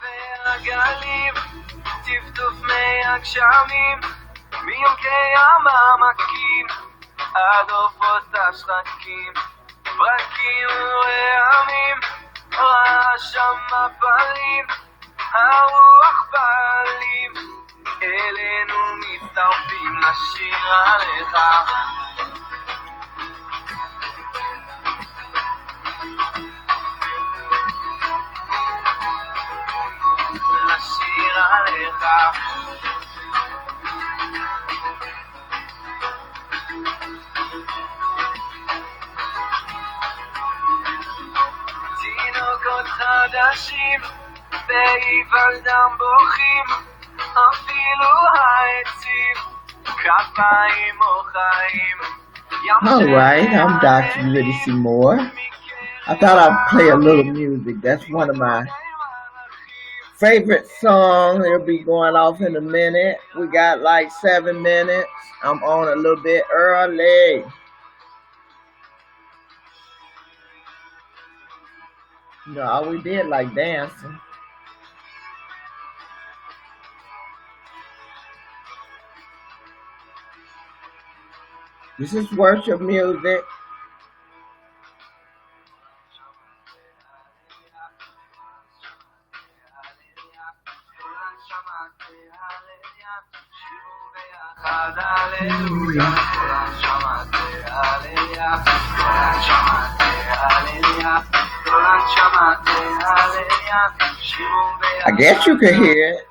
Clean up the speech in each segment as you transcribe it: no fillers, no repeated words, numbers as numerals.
והגלים, טפטוף מי הגשמים, מיונקי המעמקים, עד עופות השחקים, ברקים ורעמים, רעש המפלים, הרוח בעלים, אלינו מצטרפים לשיר עליך. לשיר עליך. תינוקות חדשים בהיוולדם בוכים, אפילו העצים כפיים מוחאים. All right, I'm Dr. Ulysses Moore. I thought I'd play a little music. That's one of my favorite songs. It'll be going off in a minute. We got like 7 minutes. I'm on a little bit early. You know, all we did like dancing. This is worship music. I guess you could hear it.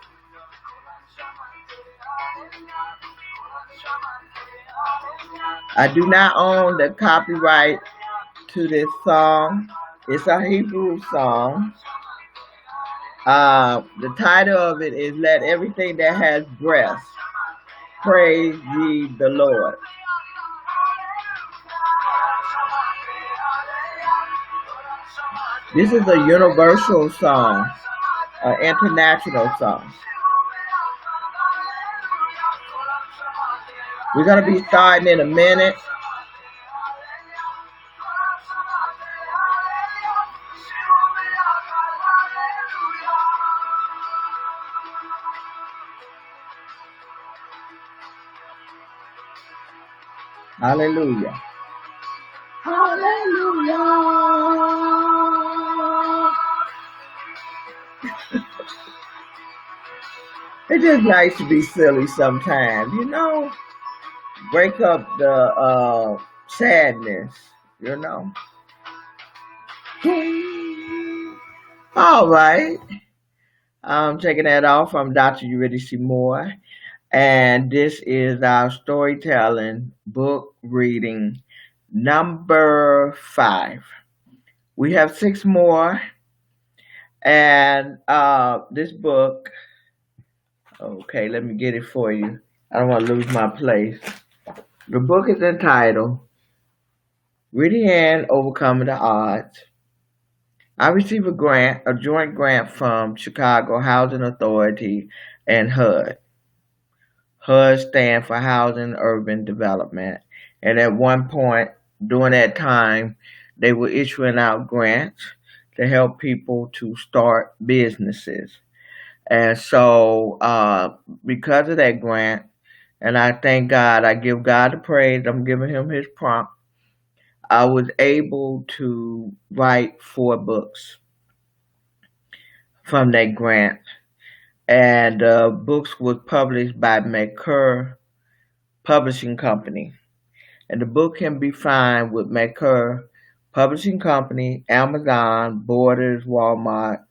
I do not own the copyright to this song. It's a Hebrew song. The title of it is Let Everything That Has Breath Praise Ye the Lord. This is a universal song, an international song. We're going to be starting in a minute. Hallelujah. Hallelujah. It's just nice to be silly sometimes, you know. Break up the sadness, you know. All right. I'm taking that off. I'm Dr. Ulysses Moore. And this is our storytelling book reading number 5. We have 6 more. And this book, okay, let me get it for you. I don't want to lose my place. The book is entitled Reading and Overcoming the Odds. I received a joint grant from Chicago Housing Authority and HUD. HUD stands for Housing and Urban Development. And at one point during that time, they were issuing out grants to help people to start businesses. And so because of that grant, and I thank God, I give God the praise, I'm giving him his prompt, I was able to write 4 books from that grant. And books was published by McCurr Publishing Company. And the book can be found with McCurr Publishing Company, Amazon, Borders, Walmart,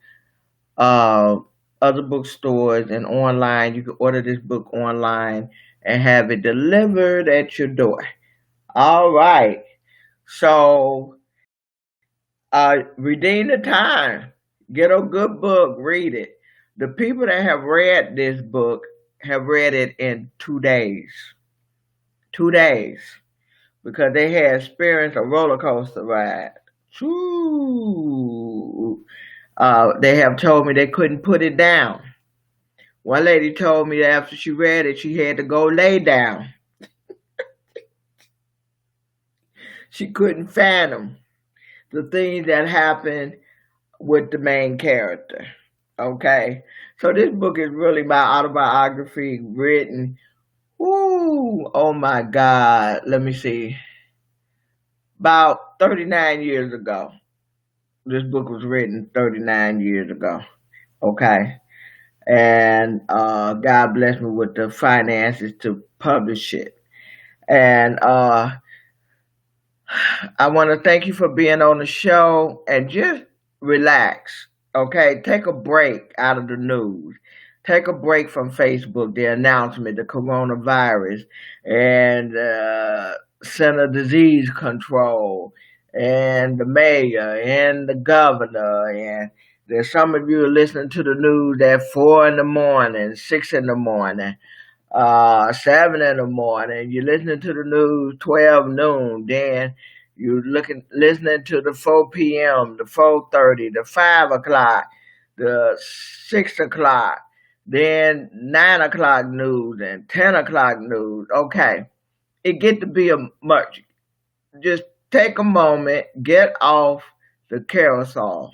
other bookstores, and online. You can order this book online and have it delivered at your door. All right. So, redeem the time. Get a good book. Read it. The people that have read this book have read it in 2 days. 2 days. Because they had experienced a roller coaster ride. They have told me they couldn't put it down. One lady told me that after she read it, she had to go lay down. She couldn't fathom the things that happened with the main character. Okay. So this book is really my autobiography written, oh my God, let me see, about 39 years ago. This book was written 39 years ago. Okay. And God blessed me with the finances to publish it. And I want to thank you for being on the show and just relax. Okay, take a break out of the news. Take a break from Facebook, the announcement, the coronavirus, and Center Disease Control, and the mayor, and the governor. And there's some of you listening to the news at 4 in the morning, 6 in the morning, 7 in the morning. You're listening to the news 12 noon. Then you're listening to the 4 p.m., the 4:30, the 5 o'clock, the 6 o'clock, then 9 o'clock news and 10 o'clock news. Okay, it get to be a much. Just take a moment, get off the carousel,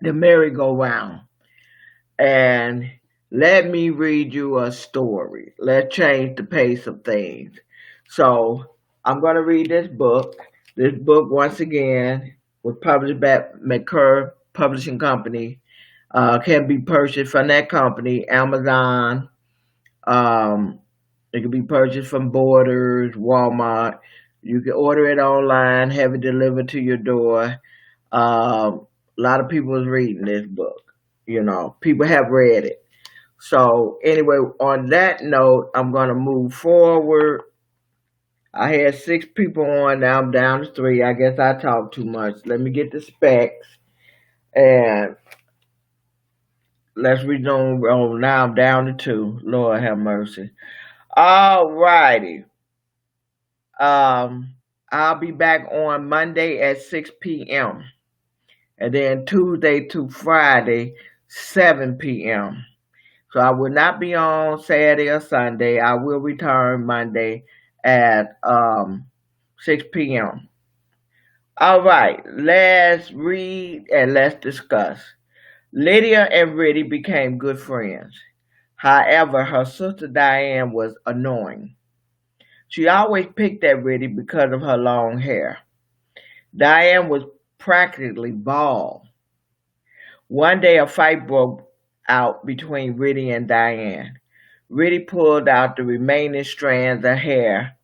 the merry-go-round, and let me read you a story. Let's change the pace of things. So I'm going to read this book. This book, once again, was published by McCurr Publishing Company. Can be purchased from that company, Amazon. Um, it can be purchased from Borders, Walmart. You can order it online, have it delivered to your door. A lot of people is reading this book. People have read it. So anyway, on that note, I'm going to move forward. I had 6 people on, now I'm down to 3. I guess I talked too much. Let me get the specs, and let's resume. Oh, now I'm down to 2. Lord have mercy. All righty. I'll be back on Monday at 6 p.m. and then Tuesday to Friday, 7 p.m. So I will not be on Saturday or Sunday. I will return Monday at 6 p.m. All right, let's read and let's discuss. Lydia and Riddy became good friends. However, her sister Diane was annoying. She always picked at Riddy because of her long hair. Diane was practically bald. One day a fight broke out between Riddy and Diane. Riddy pulled out the remaining strands of hair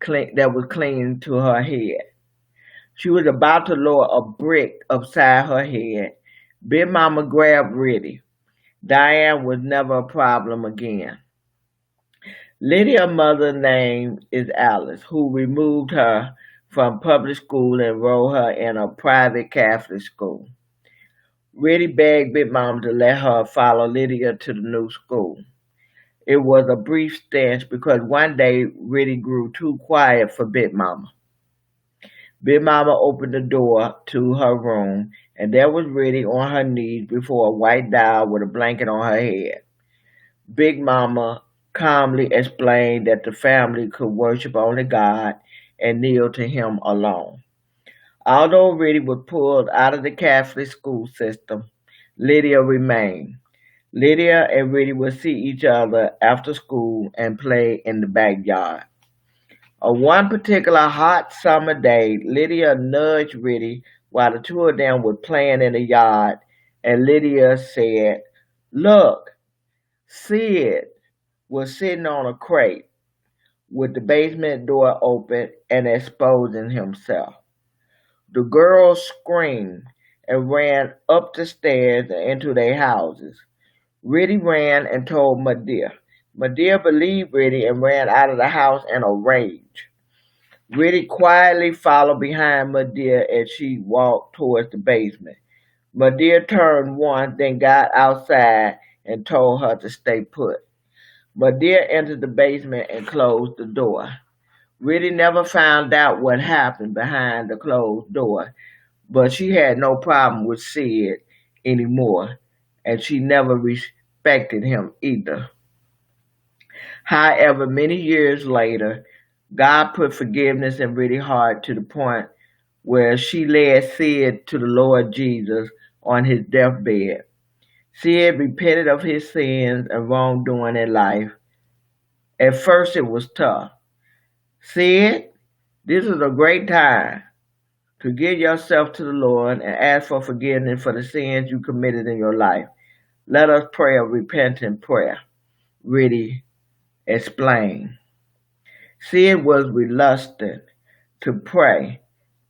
that was clinging to her head. She was about to lower a brick upside her head. Big Mama grabbed Riddy. Diane was never a problem again. Lydia's mother's name is Alice, who removed her from public school and enrolled her in a private Catholic school. Riddy begged Big Mama to let her follow Lydia to the new school. It was a brief stint because one day Riddy grew too quiet for Big Mama. Big Mama opened the door to her room, and there was Riddy on her knees before a white doll with a blanket on her head. Big Mama calmly explained that the family could worship only God and kneel to Him alone. Although Riddy was pulled out of the Catholic school system, Lydia remained. Lydia and Riddy would see each other after school and play in the backyard. On one particular hot summer day, Lydia nudged Riddy while the two of them were playing in the yard, and Lydia said, "Look, Sid was sitting on a crate with the basement door open and exposing himself." The girls screamed and ran up the stairs and into their houses. Riddy ran and told Medea. Medea believed Riddy and ran out of the house in a rage. Riddy quietly followed behind Medea as she walked towards the basement. Medea turned once, then got outside and told her to stay put. Medea entered the basement and closed the door. Riddy never found out what happened behind the closed door, but she had no problem with Sid anymore, and she never respected him either. However, many years later, God put forgiveness in Riddy's heart to the point where she led Sid to the Lord Jesus on his deathbed. Sid repented of his sins and wrongdoing in life. At first, it was tough. Sid, this is a great time to give yourself to the Lord and ask for forgiveness for the sins you committed in your life. Let us pray a repentant prayer. Really explain. Sid was reluctant to pray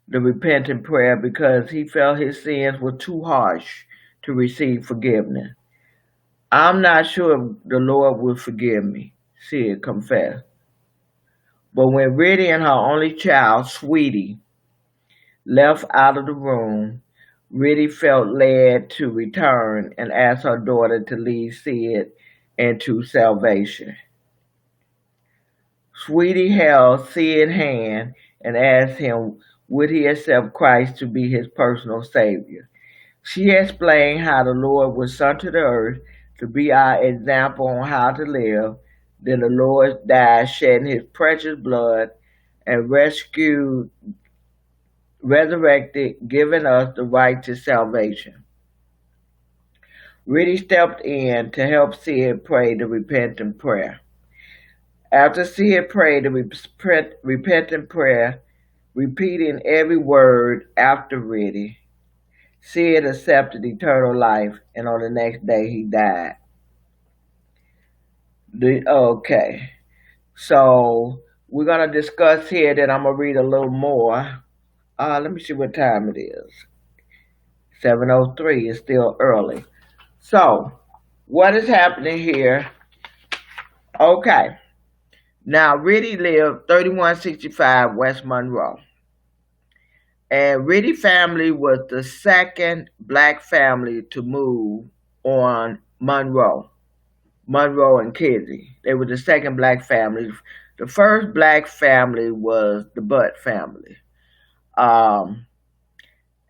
the repentant prayer because he felt his sins were too harsh to receive forgiveness. I'm not sure if the Lord will forgive me, Sid confessed. But when Riddy and her only child, Sweetie, left out of the room, Riddy felt led to return and ask her daughter to lead Sid into salvation. Sweetie held Sid's hand and asked him would he accept Christ to be his personal savior. She explained how the Lord was sent to the earth to be our example on how to live. Then the Lord died, shedding his precious blood, and resurrected, giving us the right to salvation. Riddy stepped in to help Sid pray the repentant prayer. After Sid prayed the repentant prayer, repeating every word after Riddy, Sid accepted eternal life, and on the next day he died. Okay, so we're going to discuss here that I'm going to read a little more. Let me see what time it is. 7:03 is still early. So, what is happening here? Okay, now Riddy lived 3165 West Monroe. And Riddy family was the second black family to move on Monroe and Kizzy. They were the second black family. The first black family was the Butt family.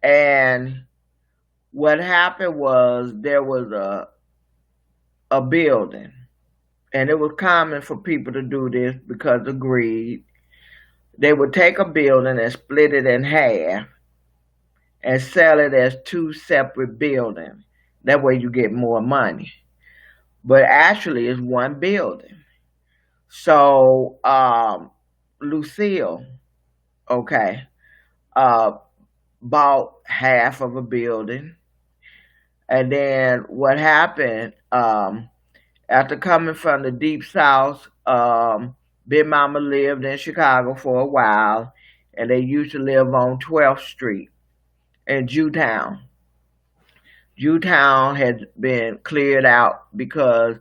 And what happened was there was a building. And it was common for people to do this because of greed. They would take a building and split it in half and sell it as two separate buildings. That way you get more money. But actually it's one building. So Lucille, okay, bought half of a building. And then what happened, after coming from the Deep South, Big Mama lived in Chicago for a while, and they used to live on 12th Street in Jewtown. Jewtown had been cleared out because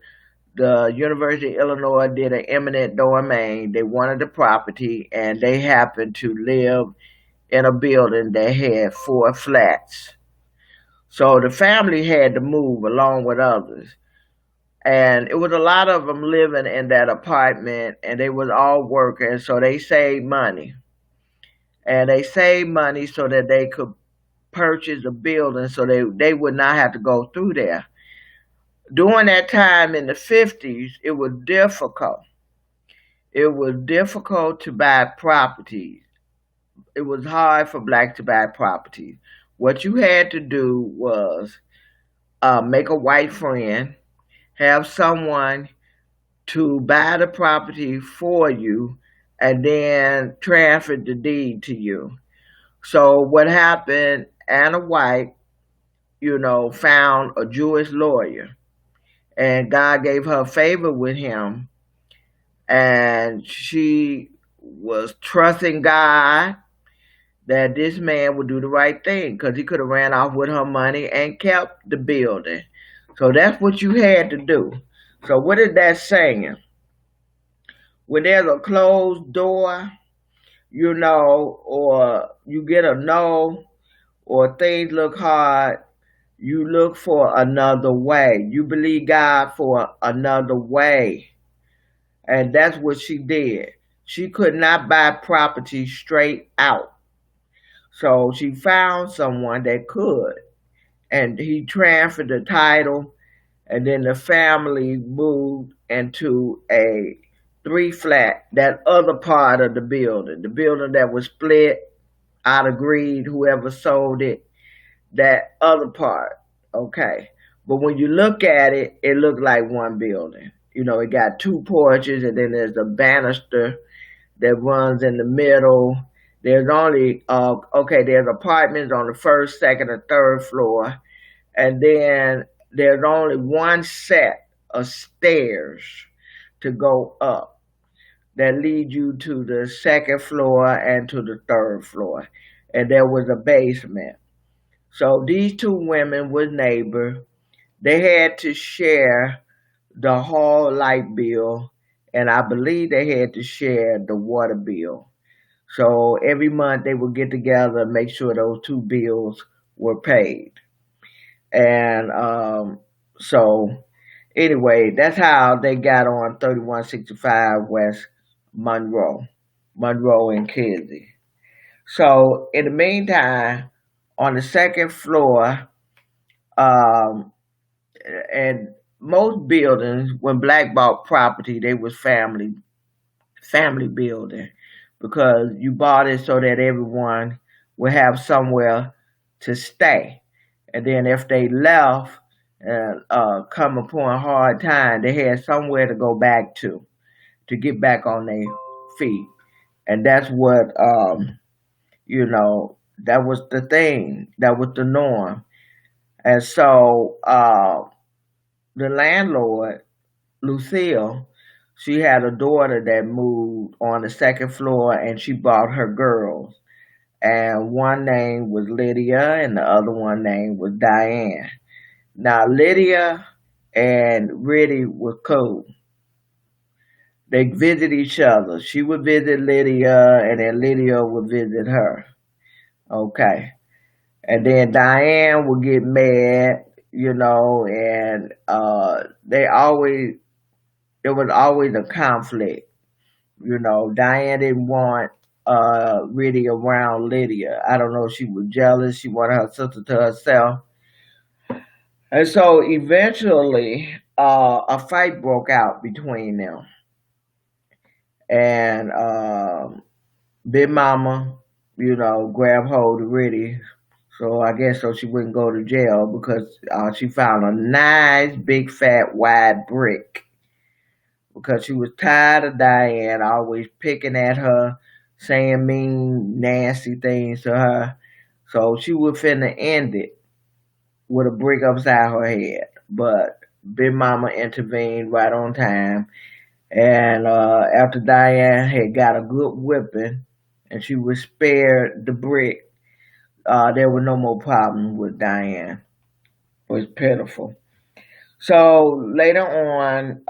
the University of Illinois did an eminent domain. They wanted the property, and they happened to live in a building that had 4 flats. So the family had to move along with others. And it was a lot of them living in that apartment, and they was all working, so they saved money. And they saved money so that they could purchase a building so they would not have to go through there. During that time in the 50s, it was difficult. It was difficult to buy properties. It was hard for blacks to buy properties. What you had to do was make a white friend, have someone to buy the property for you, and then transfer the deed to you. So what happened, Anna White, found a Jewish lawyer, and God gave her favor with him, and she was trusting God that this man would do the right thing because he could have ran off with her money and kept the building. So that's what you had to do. So what is that saying? When there's a closed door, or you get a no, or things look hard, you look for another way. You believe God for another way. And that's what she did. She could not buy property straight out. So she found someone that could. And he transferred the title, and then the family moved into a 3-flat, that other part of the building that was split out of greed, whoever sold it, that other part. Okay. But when you look at it, it looked like one building. It got two porches, and then there's a banister that runs in the middle. There's only there's apartments on the first, second, and third floor, and then there's only one set of stairs to go up that lead you to the second floor and to the third floor, and there was a basement. So these two women were neighbors. They had to share the hall light bill, and I believe they had to share the water bill. So every month they would get together and make sure those two bills were paid. And so anyway, that's how they got on 3165 West Monroe and Kedzie. So in the meantime, on the second floor, um, and most buildings, when black bought property, they was family building, because you bought it so that everyone would have somewhere to stay. And then if they left and come upon a hard time, they had somewhere to go back to get back on their feet. And that's what that was the thing, that was the norm. And so the landlord, Lucille, she had a daughter that moved on the second floor, and she brought her girls. And one name was Lydia and the other one name was Diane. Now Lydia and Riddy were cool. They visit each other. She would visit Lydia, and then Lydia would visit her. Okay. And then Diane would get mad, and there was always a conflict. Diane didn't want Riddy around Lydia. I don't know, she was jealous. She wanted her sister to herself. And so eventually a fight broke out between them. And Big Mama, grabbed hold of Riddy. So I guess so she wouldn't go to jail, because she found a nice big fat wide brick, because she was tired of Diane always picking at her, saying mean, nasty things to her. So she was finna end it with a brick upside her head. But Big Mama intervened right on time. And after Diane had got a good whipping and she was spared the brick, there was no more problem with Diane. It was pitiful. So later on,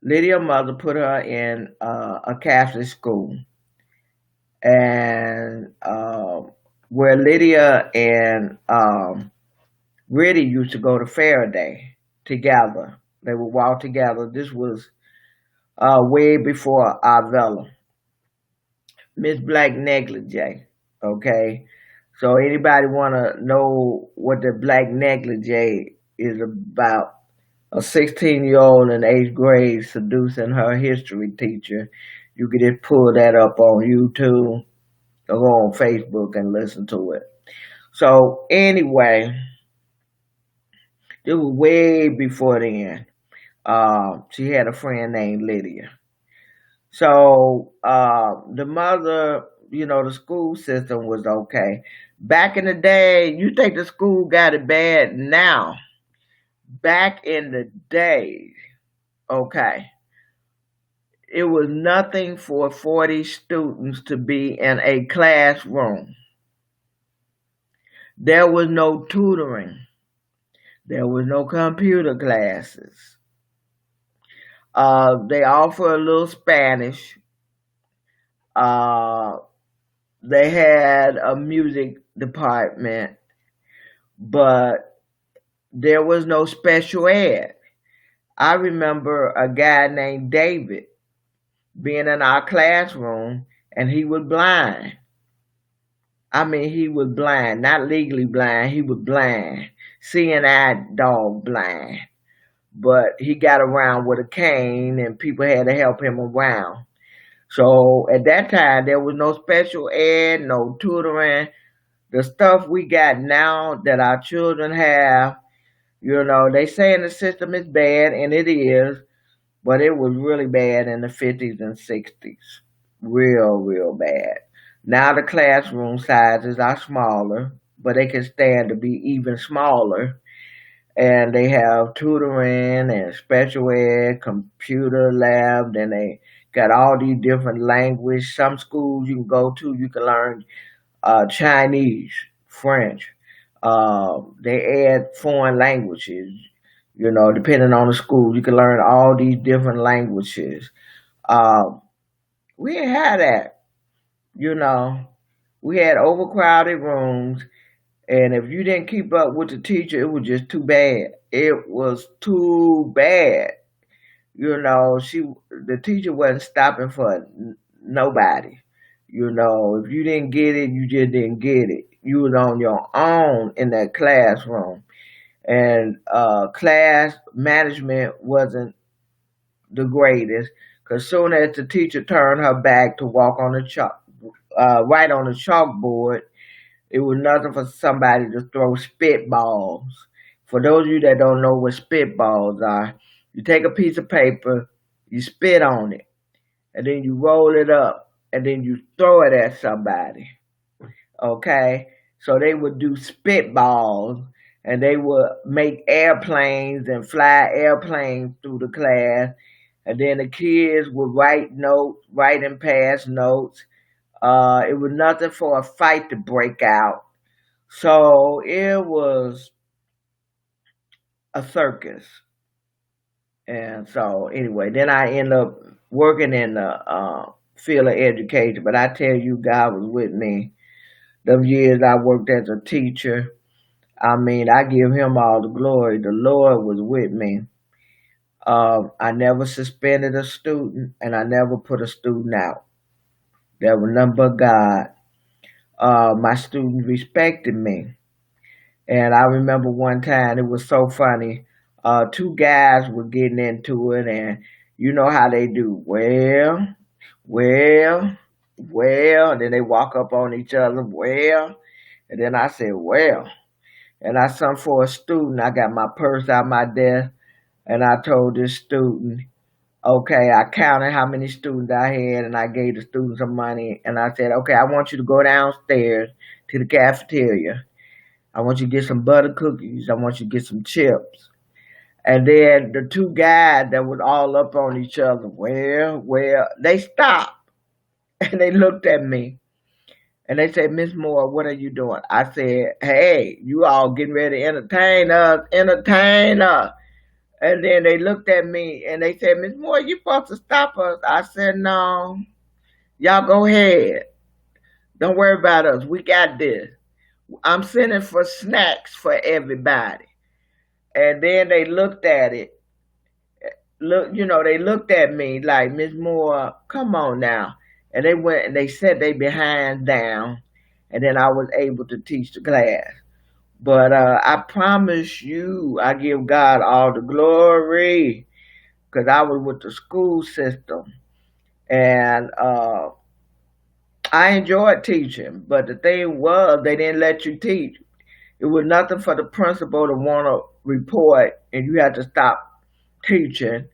Lydia's mother put her in a Catholic school, and where Lydia and Riddy used to go to Faraday together. They would walk together. This was way before Avella. Miss Black Negligee. Okay, so anybody want to know what the Black Negligee is about? A 16-year-old in 8th grade seducing her history teacher. You can just pull that up on YouTube or go on Facebook and listen to it. So anyway, this was way before then. She had a friend named Lydia. So the mother, the school system was okay. Back in the day, you think the school got it bad now. Back in the day, okay, it was nothing for 40 students to be in a classroom. There was no tutoring. There was no computer classes. They offer a little Spanish. They had a music department, but there was no special ed. I remember a guy named David being in our classroom, and he was blind. I mean, he was blind, not legally blind. He was blind, seeing eye dog blind. But he got around with a cane, and people had to help him around. So at that time, there was no special ed, no tutoring. The stuff we got now that our children have, they saying the system is bad, and it is, but it was really bad in the 50s and 60s. Real bad. Now the classroom sizes are smaller, but they can stand to be even smaller. And they have tutoring and special ed, computer lab, and they got all these different languages. Some schools you can go to, you can learn Chinese, French. They add foreign languages, depending on the school. You can learn all these different languages. Um, we ain't had that, you know. We had overcrowded rooms, and if you didn't keep up with the teacher, it was just too bad. It was too bad. The teacher wasn't stopping for nobody. If you didn't get it, you just didn't get it. You was on your own in that classroom, and class management wasn't the greatest. Because soon as the teacher turned her back to walk on the chalk, right on the chalkboard, it was nothing for somebody to throw spitballs. For those of you that don't know what spitballs are, you take a piece of paper, you spit on it, and then you roll it up, and then you throw it at somebody. Okay? So they would do spitballs, and they would make airplanes and fly airplanes through the class, and then the kids would write notes, write and pass notes. It was nothing for a fight to break out. So it was a circus. And so anyway, then I ended up working in the field of education. But I tell you, God was with me. The years I worked as a teacher, I mean, I give him all the glory. The Lord was with me. I never suspended a student, and I never put a student out. There was none but God. My students respected me. And I remember one time, it was so funny. Two guys were getting into it, and you know how they do. Well, and then they walk up on each other. Well, and then I said, well, and I sent for a student. I got my purse out my desk, and I told this student, okay, I counted how many students I had, and I gave the student some money, and I said, okay, I want you to go downstairs to the cafeteria. I want you to get some butter cookies. I want you to get some chips. And then the two guys that was all up on each other, well, they stopped and they looked at me and they said, Miss Moore, what are you doing? I said, hey, you all getting ready to entertain us. And then they looked at me and they said, Miss Moore, you supposed to stop us. I said, no, y'all go ahead. Don't worry about us. We got this. I'm sending for snacks for everybody. And then they looked at it. They looked at me like, Miss Moore, come on now. And they went and they set their behind down. And then I was able to teach the class. But I promise you, I give God all the glory because I was with the school system. And I enjoyed teaching. But the thing was, they didn't let you teach. It was nothing for the principal to want to report, and you had to stop teaching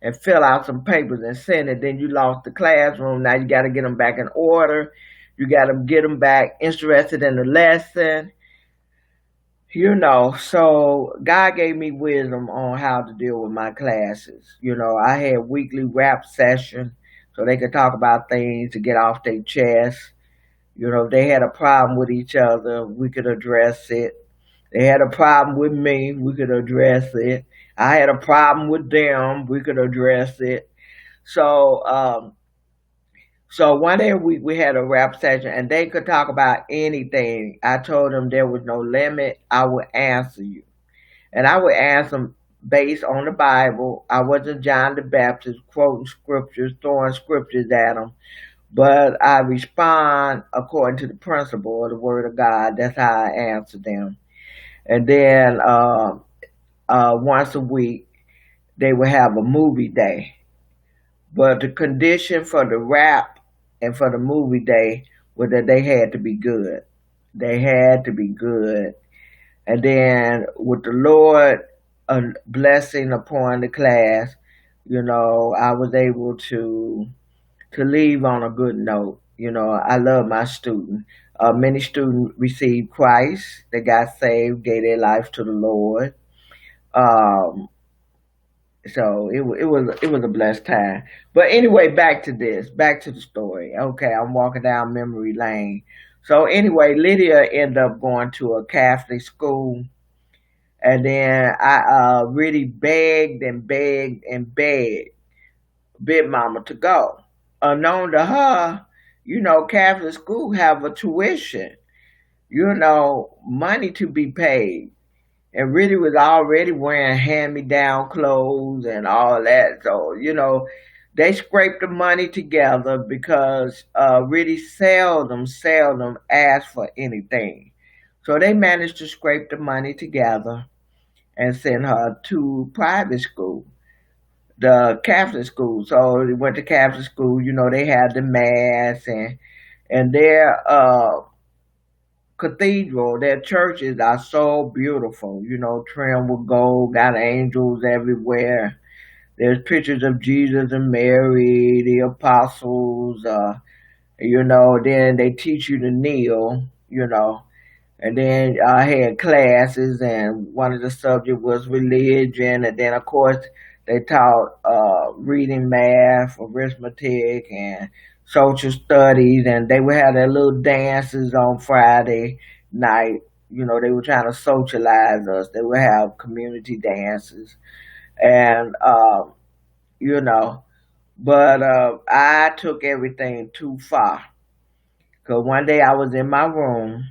and fill out some papers and send it. Then you lost the classroom. Now you got to get them back in order. You got to get them back interested in the lesson. So God gave me wisdom on how to deal with my classes. I had weekly rap sessions so they could talk about things to get off their chest. If they had a problem with each other, we could address it. They had a problem with me, we could address it. I had a problem with them, we could address it. So, so one day we had a rap session and they could talk about anything. I told them there was no limit. I would answer you. And I would answer them based on the Bible. I wasn't John the Baptist quoting scriptures, throwing scriptures at them. But I respond according to the principle of the Word of God. That's how I answer them. And then once a week, they would have a movie day. But the condition for the rap and for the movie day was that they had to be good. They had to be good. And then with the Lord blessing upon the class, I was able to leave on a good note. I love my students. Many students received Christ. They got saved, gave their life to the Lord. Um, so it was a blessed time. But anyway, back to the story. Okay, I'm walking down memory lane. So anyway, Lydia ended up going to a Catholic school, and then I really begged and begged and begged Big Mama to go. Unknown to her, Catholic school have a tuition, money to be paid, and really was already wearing hand-me-down clothes and all that. So, they scraped the money together because really seldom asked for anything. So they managed to scrape the money together and send her to private school, the Catholic school. So they went to Catholic school. They had the mass and their cathedral, their churches are so beautiful. Trimmed with gold, got angels everywhere. There's pictures of Jesus and Mary, the apostles. Then they teach you to kneel. And then I had classes, and one of the subjects was religion, and then of course they taught reading, math, arithmetic, and social studies, and they would have their little dances on Friday night. They were trying to socialize us. They would have community dances, and you know, but I took everything too far. Cause one day I was in my room.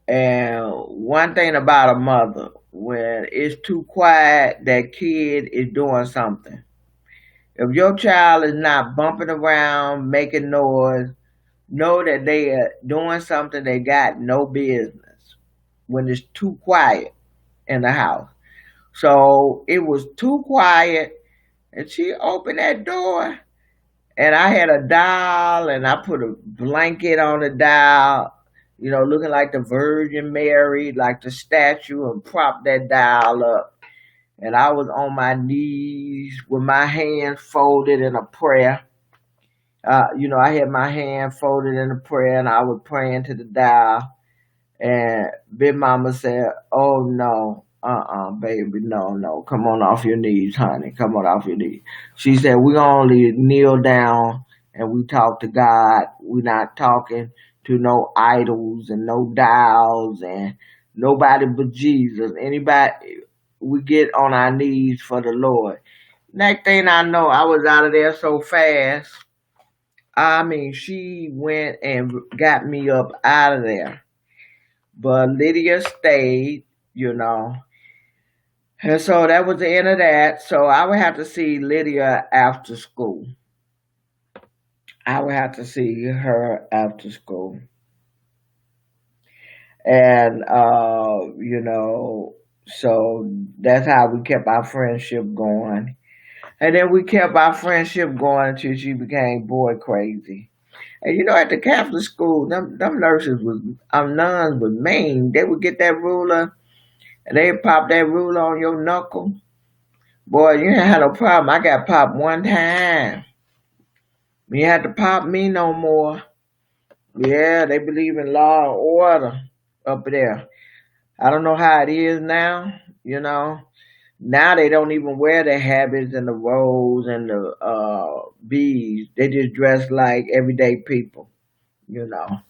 And one thing about a mother, when it's too quiet, that kid is doing something. If your child is not bumping around, making noise, know that they are doing something they got no business when it's too quiet in the house. So it was too quiet, and she opened that door, and I had a doll, and I put a blanket on the doll, looking like the Virgin Mary, like the statue, and propped that doll up. And I was on my knees with my hands folded in a prayer. I had my hand folded in a prayer, and I was praying to the doll. And Big Mama said, "Oh no, baby, no, no, come on off your knees, honey, come on off your knees." She said, "We only kneel down and we talk to God. We're not talking to no idols and no dolls and nobody but Jesus. Anybody, we get on our knees for the Lord." Next thing I know, I was out of there so fast. I mean, she went and got me up out of there. But Lydia stayed, you know. And so that was the end of that. So I would have to see Lydia after school. I would have to see her after school. And, so that's how we kept our friendship going. And then we kept our friendship going until she became boy crazy. And at the Catholic school, them nurses was, nuns was mean. They would get that ruler and they pop that ruler on your knuckle. Boy, you ain't had no problem. I got popped one time. You had to pop me no more. Yeah, they believe in law and order up there. I don't know how it is now, Now they don't even wear the habits and the robes and the beads. They just dress like everyday people, you know.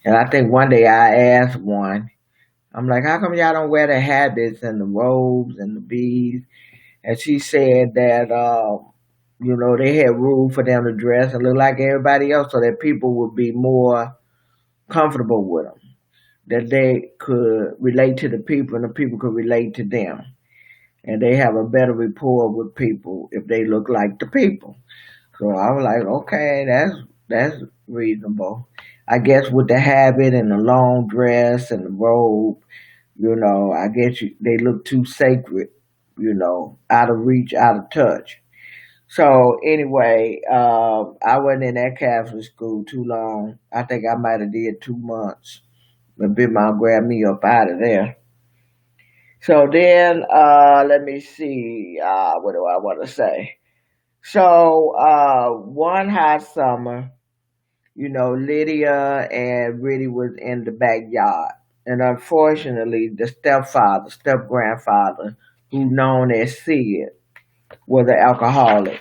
And I think one day I asked one, I'm like, how come y'all don't wear the habits and the robes and the beads? And she said that, they had room for them to dress and look like everybody else so that people would be more comfortable with them, that they could relate to the people and the people could relate to them. And they have a better rapport with people if they look like the people. So I was like, okay, that's reasonable. I guess with the habit and the long dress and the robe, I guess they look too sacred, out of reach, out of touch. So anyway, I wasn't in that Catholic school too long. I think I might have did 2 months. But Big Mom grabbed me up out of there. So then, let me see. What do I want to say? So one hot summer, Lydia and Riddy was in the backyard, and unfortunately, the step grandfather, who known as Sid, was an alcoholic.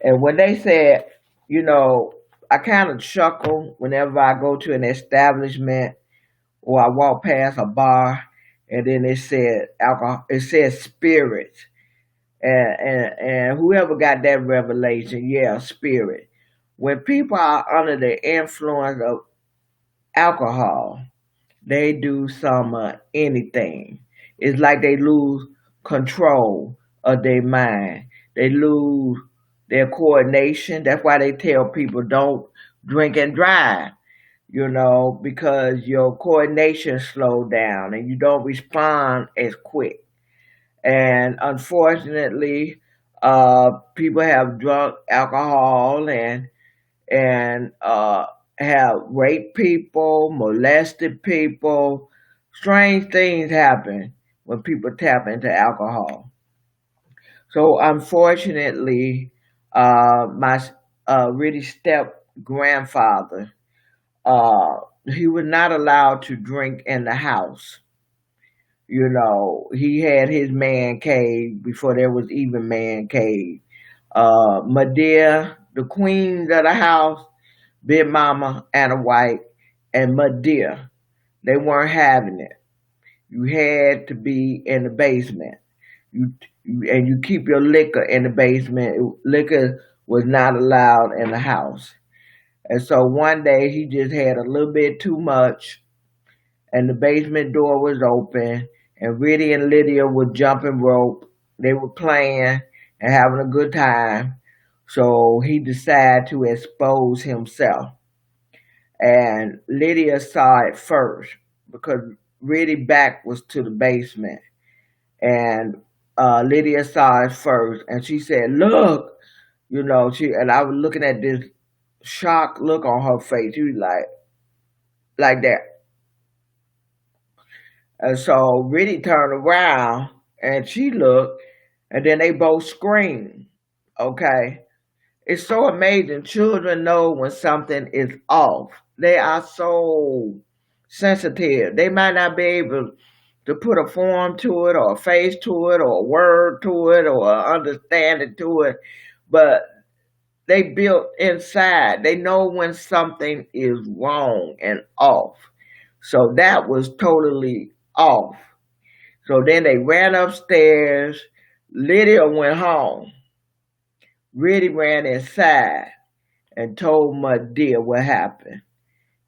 And when they said, you know, I kind of chuckle whenever I go to an establishment or I walk past a bar, and then it said alcohol, it said spirits, and whoever got that revelation, yeah, spirit. When people are under the influence of alcohol, they do some anything. It's like they lose control of their mind. They lose their coordination. That's why they tell people don't drink and drive, because your coordination slowed down and you don't respond as quick. And unfortunately, people have drunk alcohol and have raped people, molested people. Strange things happen when people tap into alcohol. So unfortunately, my really step grandfather, he was not allowed to drink in the house. He had his man cave before there was even man cave. Medea, the queen of the house, Big Mama, Anna White, and Medea, they weren't having it. You had to be in the basement. And you keep your liquor in the basement. Liquor was not allowed in the house. And so one day he just had a little bit too much, and the basement door was open, and Riddy and Lydia were jumping rope. They were playing and having a good time. So he decided to expose himself. And Lydia saw it first because Riddy back was to the basement. And Lydia saw it first, and she said, "Look," and I was looking at this shocked look on her face. She was like that. And so Riddy turned around and she looked, and then they both screamed. Okay. It's so amazing. Children know when something is off. They are so sensitive. They might not be able to put a form to it or a face to it or a word to it or an understanding to it, but they built inside. They know when something is wrong and off. So that was totally off. So then they ran upstairs. Lydia went home. Riddy ran inside and told Medea what happened.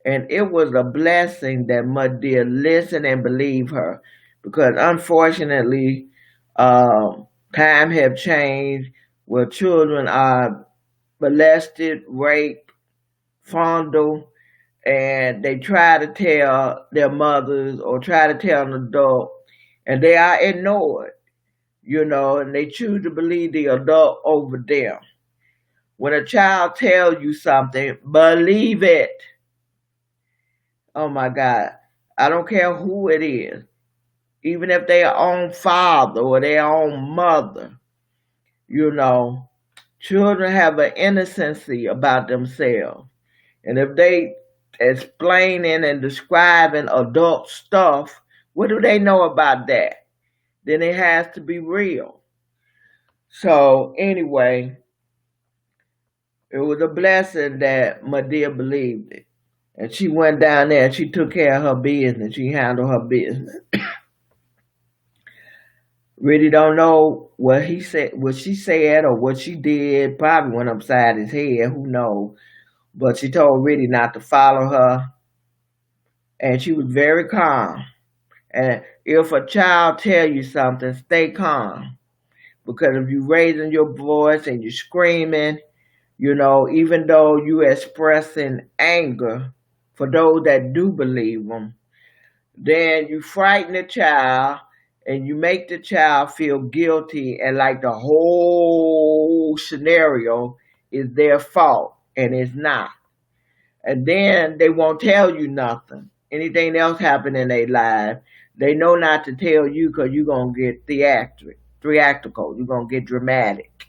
And it was a blessing that Medea listened and believed her, because unfortunately, time have changed where children are molested, raped, fondled, and they try to tell their mothers or try to tell an adult, and they are ignored, and they choose to believe the adult over them. When a child tells you something, believe it. Oh my God. I don't care who it is. Even if their own father or their own mother, children have an innocency about themselves. And if they explaining and describing adult stuff, what do they know about that? Then it has to be real. So anyway, it was a blessing that Medea believed it. And she went down there and she took care of her business. She handled her business. Really don't know what he said, what she said, or what she did. Probably went upside his head. Who knows? But she told Riddy not to follow her, and she was very calm. And if a child tell you something, stay calm, because if you're raising your voice and you're screaming, even though you expressing anger for those that do believe them, then you frighten the child, and you make the child feel guilty and like the whole scenario is their fault, and it's not. And then they won't tell you nothing. Anything else happen in their life, they know not to tell you because you're going to get theatrical. You're going to get dramatic.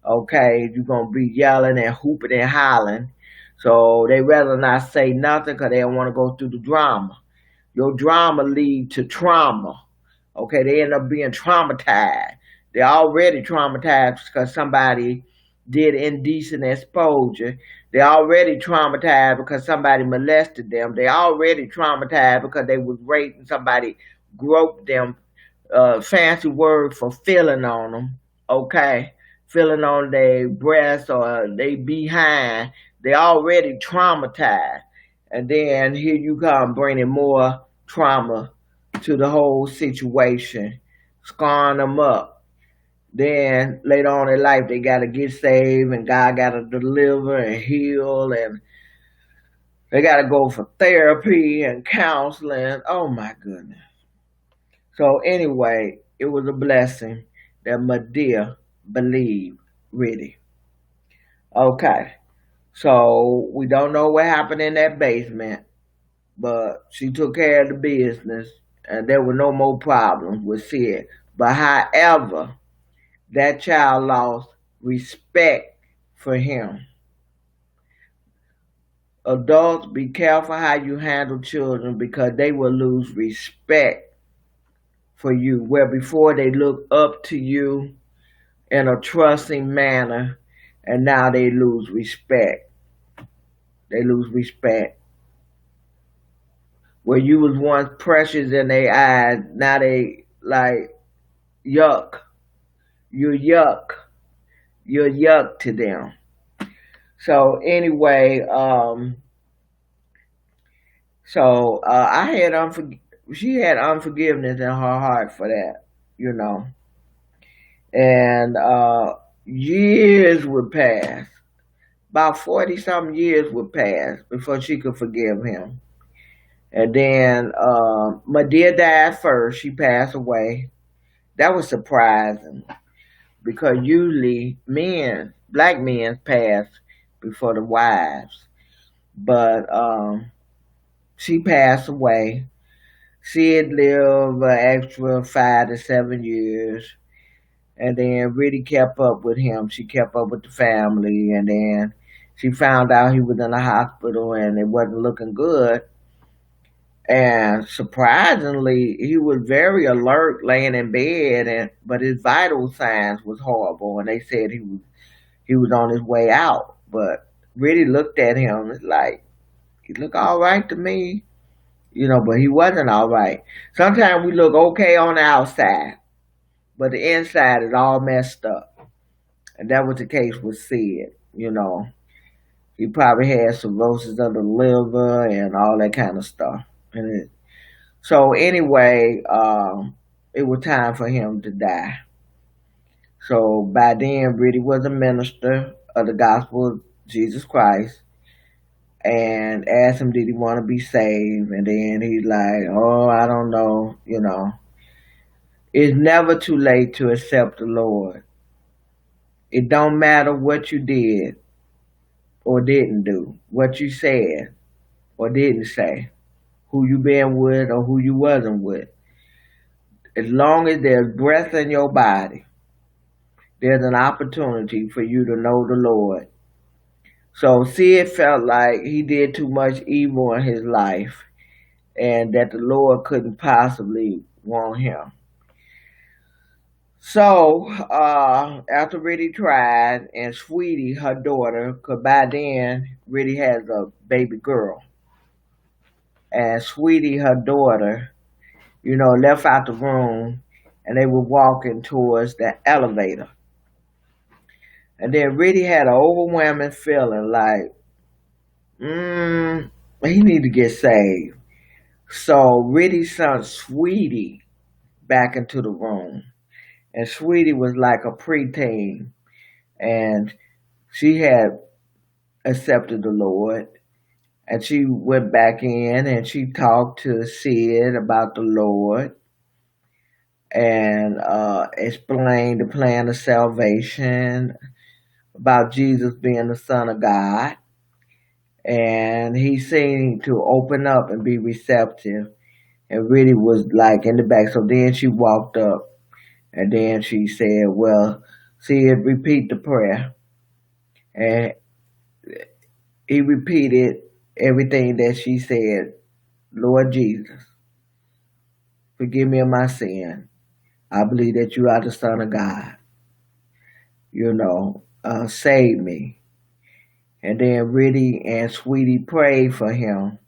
Okay? You're going to be yelling and hooping and hollering. So they rather not say nothing because they don't want to go through the drama. Your drama lead to trauma. Okay, they end up being traumatized. They're already traumatized because somebody did indecent exposure. They're already traumatized because somebody molested them. They're already traumatized because they was raped and somebody groped them. Fancy word for feeling on them. Okay, feeling on their breasts or they behind. They already traumatized, and then here you come bringing more trauma to the whole situation, scarring them up. Then later on in life, they got to get saved, and God got to deliver and heal, and they got to go for therapy and counseling. Oh my goodness. So anyway, it was a blessing that Medea believed, really. Okay. So we don't know what happened in that basement, but she took care of the business, and there were no more problems with Sid. But however, that child lost respect for him. Adults, be careful how you handle children because they will lose respect for you. Where before they look up to you in a trusting manner, and now they lose respect. They lose respect. Where you was once precious in their eyes, now they like yuck. You're yuck. You're yuck to them. So anyway, I had she had unforgiveness in her heart for that, you know, and years would pass. About 40 something years would pass before she could forgive him. And then Medea died first. She passed away. That was surprising because usually black men pass before the wives. But she passed away. Sid lived an extra 5 to 7 years, and then really kept up with him. She kept up with the family, and then she found out he was in the hospital and it wasn't looking good. And surprisingly, he was very alert laying in bed, but his vital signs was horrible, and they said he was on his way out. But really looked at him, it's like he looked all right to me, you know, but he wasn't all right. Sometimes we look okay on the outside, but the inside is all messed up, and that was the case with Sid. You know, he probably had cirrhosis of the liver and all that kind of stuff. So anyway, it was time for him to die. So by then, Riddy was a minister of the gospel of Jesus Christ, and asked him, did he want to be saved? And then he's like, oh, I don't know. You know, it's never too late to accept the Lord. It don't matter what you did or didn't do, what you said or didn't say, who you been with or who you wasn't with. As long as there's breath in your body, there's an opportunity for you to know the Lord. So Sid felt like he did too much evil in his life and that the Lord couldn't possibly want him. So after Riddy tried, and Sweetie, her daughter, because by then Riddy has a baby girl, and Sweetie, her daughter, you know, left out the room, and they were walking towards the elevator. And then Riddy had an overwhelming feeling like, he need to get saved. So Riddy sent Sweetie back into the room. And Sweetie was like a preteen. And she had accepted the Lord. And she went back in and she talked to Sid about the Lord. and explained the plan of salvation about Jesus being the Son of God. And he seemed to open up and be receptive and really was like in the back. So then she walked up and then she said, well, see it, repeat the prayer. And he repeated everything that she said. Lord Jesus, forgive me of my sin. I believe that you are the Son of God. Save me. And then Riddy and Sweetie prayed for him.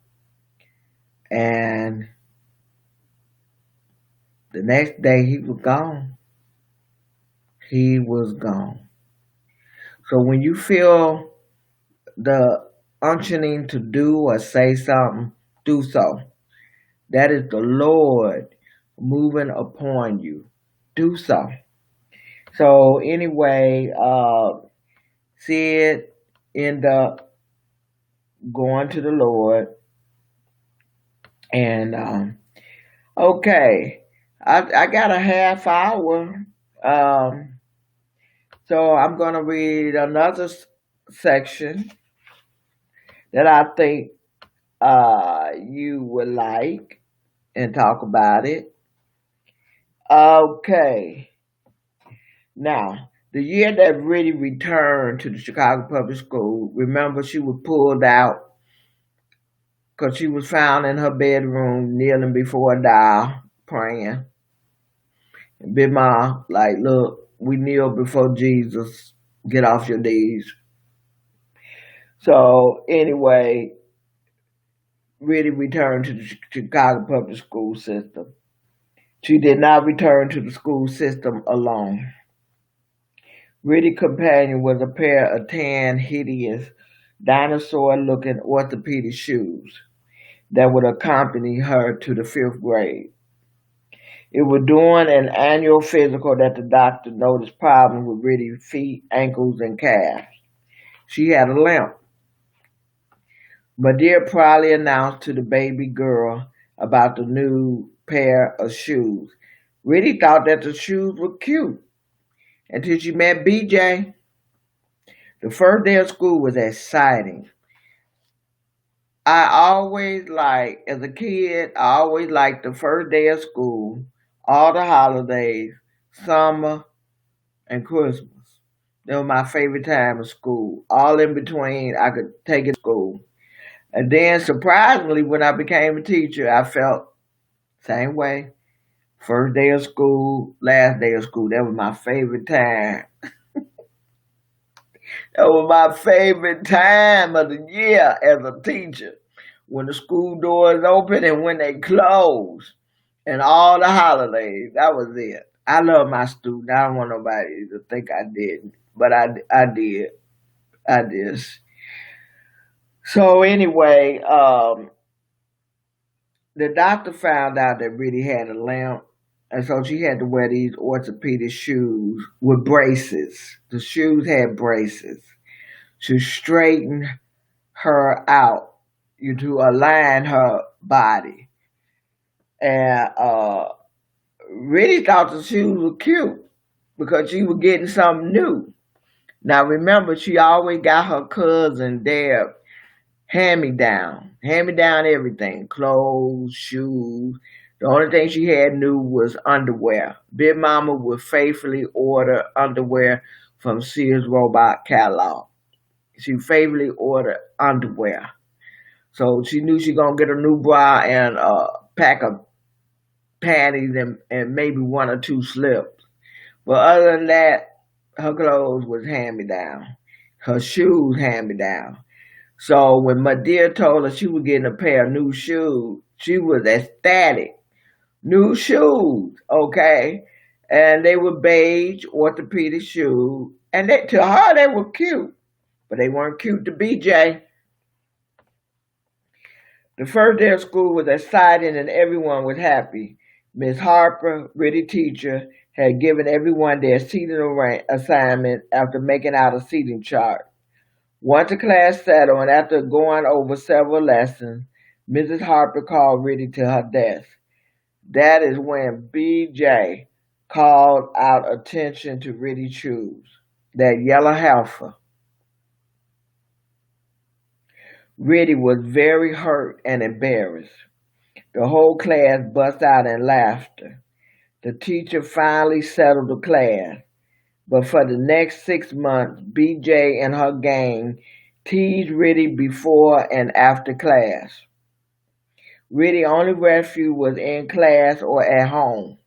And the next day he was gone. He was gone. So when you feel the unctioning to do or say something, do so. That is the Lord moving upon you. Do so. So anyway, Sid ended up going to the Lord. And okay, I got a half hour. So I'm going to read another section that I think you would like and talk about it. Okay. Now, the year that Riddy returned to the Chicago Public School, remember she was pulled out because she was found in her bedroom kneeling before a dial praying. And Big Ma, like, look, we kneel before Jesus. Get off your knees. So, anyway, Riddy returned to the Chicago Public School system. She did not return to the school system alone. Riddy's companion was a pair of tan, hideous, dinosaur-looking orthopedic shoes that would accompany her to the 5th grade. It was during an annual physical that the doctor noticed problems with Riddy's feet, ankles, and calves. She had a limp. Madeira proudly announced to the baby girl about the new pair of shoes. Riddy thought that the shoes were cute until she met BJ. The first day of school was exciting. As a kid, I always liked the first day of school, all the holidays, summer, and Christmas. They were my favorite time of school. All in between, I could take it to school. And then, surprisingly, when I became a teacher, I felt same way. First day of school, last day of school. That was my favorite time. That was my favorite time of the year as a teacher. When the school doors open and when they close. And all the holidays. That was it. I love my students. I don't want nobody to think I didn't. But I did. I did. So anyway, the doctor found out that Riddy had a limp, and so she had to wear these orthopedic shoes with braces. The shoes had braces to straighten her out, to align her body. And Riddy thought the shoes were cute because she was getting something new. Now remember, she always got her cousin Deb hand-me-down everything, clothes, shoes. The only thing she had new was underwear. Big Mama would faithfully order underwear from Sears Robot catalog. She faithfully ordered underwear. So she knew she gonna get a new bra and a pack of panties and maybe one or two slips. But other than that, her clothes was hand-me-down. Her shoes hand-me-down. So when Madeira told her she was getting a pair of new shoes, she was ecstatic. New shoes, okay? And they were beige orthopedic shoes. And to her, they were cute. But they weren't cute to BJ. The first day of school was exciting and everyone was happy. Miss Harper, Riddy teacher, had given everyone their seating assignment after making out a seating chart. Once the class settled and after going over several lessons, Mrs. Harper called Riddy to her desk. That is when BJ called out attention to Riddy's shoes, that yellow heifer. Riddy was very hurt and embarrassed. The whole class burst out in laughter. The teacher finally settled the class, but for the next 6 months, BJ and her gang teased Riddy before and after class. Riddy's only refuge was in class or at home.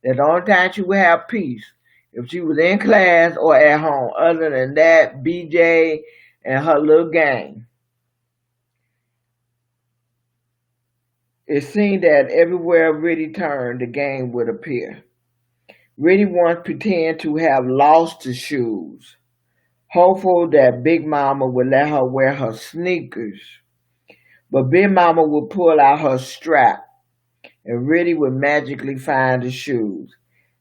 That's the only time she would have peace, if she was in class or at home. Other than that, BJ and her little gang. It seemed that everywhere Riddy turned, the gang would appear. Riddy once pretended to have lost the shoes, hopeful that Big Mama would let her wear her sneakers. But Big Mama would pull out her strap, and Riddy would magically find the shoes.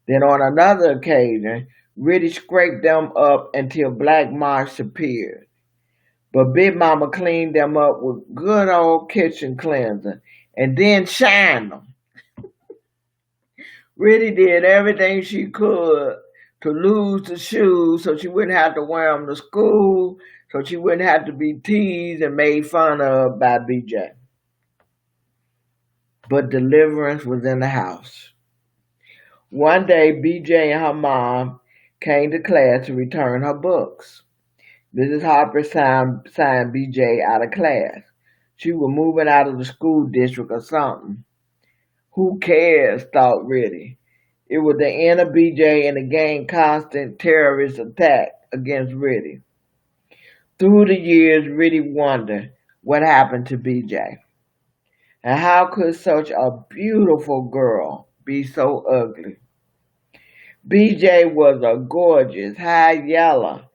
Then on another occasion, Riddy scraped them up until black marks appeared. But Big Mama cleaned them up with good old kitchen cleanser and then shined them. Riddy did everything she could to lose the shoes so she wouldn't have to wear them to school, so she wouldn't have to be teased and made fun of by BJ. But deliverance was in the house. One day, BJ and her mom came to class to return her books. Mrs. Harper signed BJ out of class. She was moving out of the school district or something. Who cares, thought Riddy. It was the end of BJ and the gang's constant terrorist attack against Riddy. Through the years, Riddy wondered what happened to BJ. And how could such a beautiful girl be so ugly? BJ was a gorgeous, high yellow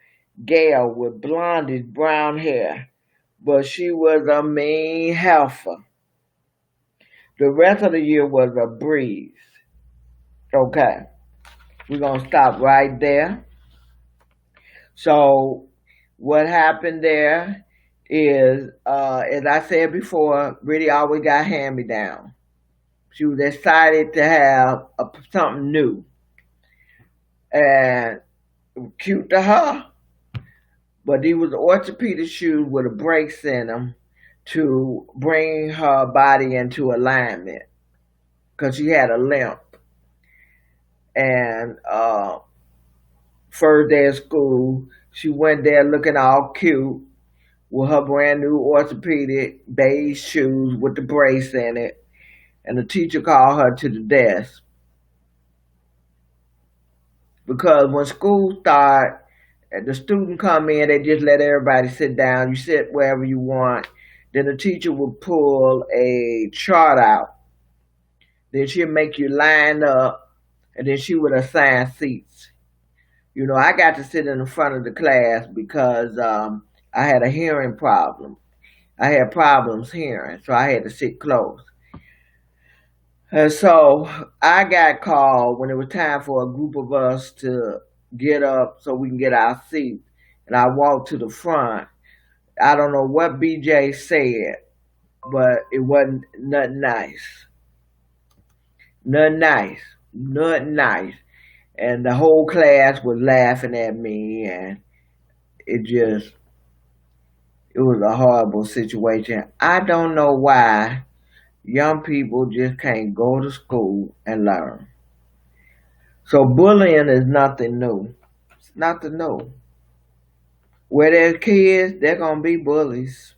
gal with blondish brown hair, but she was a mean heifer. The rest of the year was a breeze. Okay, we're going to stop right there. So what happened there is, as I said before, Riddy always got hand-me-down. She was excited to have something new. And it was cute to her. But these was orthopedic shoes with the brakes in them to bring her body into alignment because she had a limp. And first day of school, she went there looking all cute with her brand new orthopedic beige shoes with the brace in it. And the teacher called her to the desk. Because when school starts, the student come in, they just let everybody sit down. You sit wherever you want. Then the teacher will pull a chart out. Then she'll make you line up, and then she would assign seats. You know, I got to sit in the front of the class because I had a hearing problem. I had problems hearing, so I had to sit close. And so I got called when it was time for a group of us to get up so we can get our seats. And I walked to the front. I don't know what BJ said, but it wasn't nothing nice. Nothing nice. Nothing nice. And the whole class was laughing at me, and it was a horrible situation. I don't know why young people just can't go to school and learn. So bullying is nothing new. It's nothing new. Where there's kids, they're going to be bullies.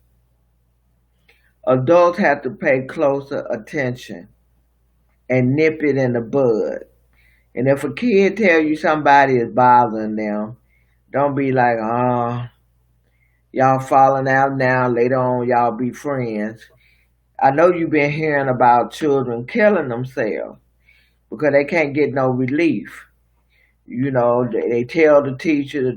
Adults have to pay closer attention and nip it in the bud. And if a kid tell you somebody is bothering them, don't be like, oh, y'all falling out now, later on y'all be friends. I know you've been hearing about children killing themselves because they can't get no relief. You know, they tell the teacher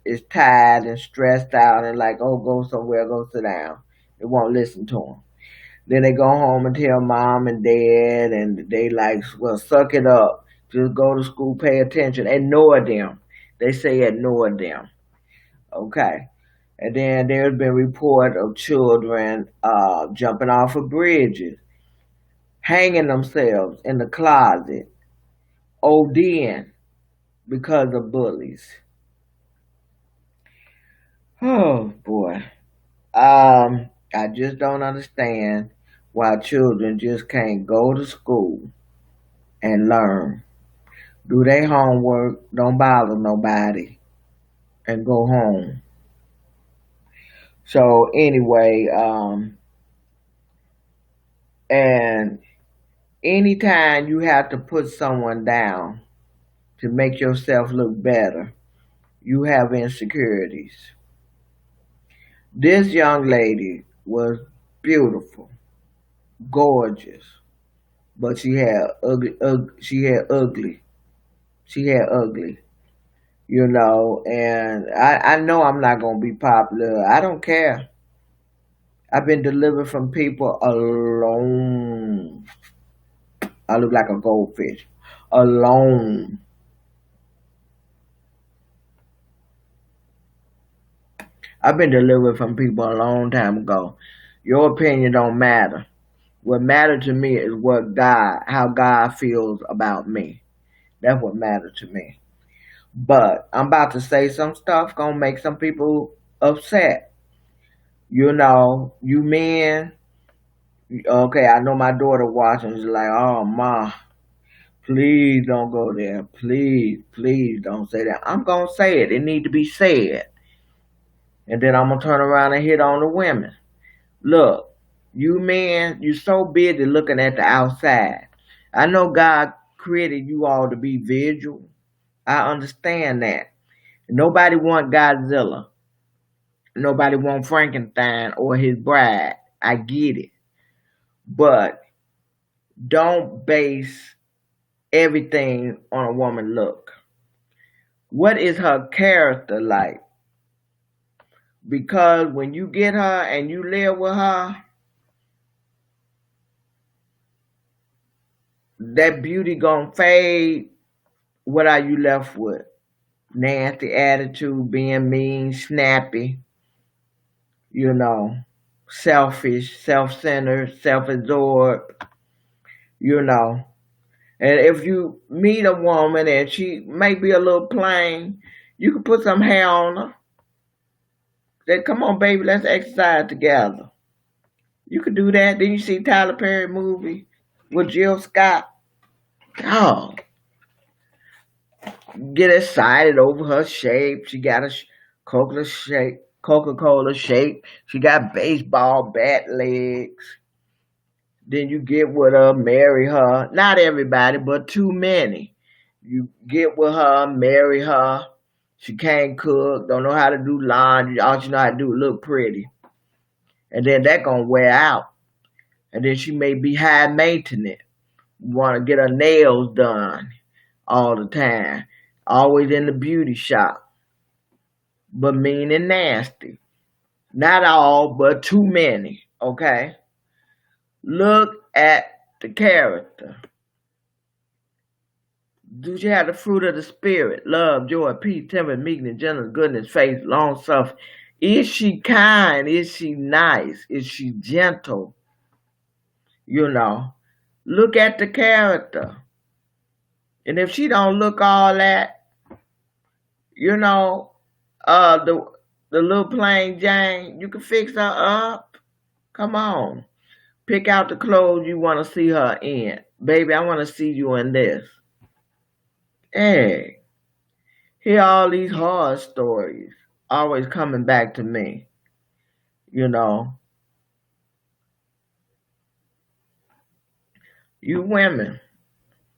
is tired and stressed out and like, oh, go somewhere, go sit down. They won't listen to them. Then they go home and tell mom and dad, and they like, well, suck it up. Just go to school, pay attention, ignore them. They say ignore them. Okay. And then there's been reports of children jumping off of bridges, hanging themselves in the closet, ODing because of bullies. Oh boy. I just don't understand why children just can't go to school and learn. Do their homework, don't bother nobody, and go home. So anyway, and anytime you have to put someone down to make yourself look better, you have insecurities. This young lady was beautiful, gorgeous, but she had ugly, and I know I'm not gonna be popular. I don't care. I've been delivered from people alone. I look like a goldfish. Alone. I've been delivered from people a long time ago. Your opinion don't matter. What matters to me is how God feels about me. That's what matters to me. But I'm about to say some stuff gonna make some people upset. You men. Okay, I know my daughter watching is like, oh ma, please don't go there. Please, please don't say that. I'm gonna say it. It need to be said. And then I'm gonna turn around and hit on the women. Look, you men, you so busy looking at the outside. I know God created you all to be visual. I understand that. Nobody want Godzilla. Nobody want Frankenstein or his bride. I get it. But don't base everything on a woman look. What is her character like? Because when you get her and you live with her, that beauty gonna fade. What are you left with? Nasty attitude, being mean, snappy, you know, selfish, self-centered, self-absorbed, you know. And if you meet a woman and she may be a little plain, you can put some hair on her. Say, come on, baby, let's exercise together. You could do that. Then you see Tyler Perry movie with Jill Scott. Oh, get excited over her shape. She got a Coca-Cola shape. She got baseball bat legs. Then you get with her, marry her. Not everybody, but too many. You get with her, marry her. She can't cook, don't know how to do laundry. All she know how to do is look pretty. And then that gonna wear out. And then she may be high maintenance. Want to get her nails done all the time. Always in the beauty shop. But mean and nasty. Not all, but too many. Okay? Look at the character. Do she have the fruit of the spirit? Love, joy, peace, temper, meekness, gentleness, goodness, faith, long suffering. Is she kind? Is she nice? Is she gentle? Look at the character. And if she don't look all that, the little plain Jane, you can fix her up. Come on. Pick out the clothes you want to see her in. Baby, I want to see you in this. Hey, hear all these horror stories always coming back to me. You women,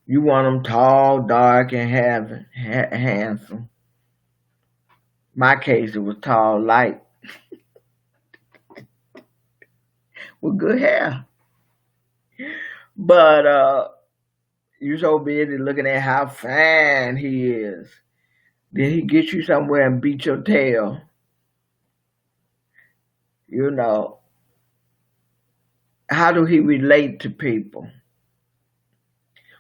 you want them tall, dark, and handsome. My case, it was tall, light, with good hair. But you so busy looking at how fine he is. Then he get you somewhere and beat your tail. How do he relate to people?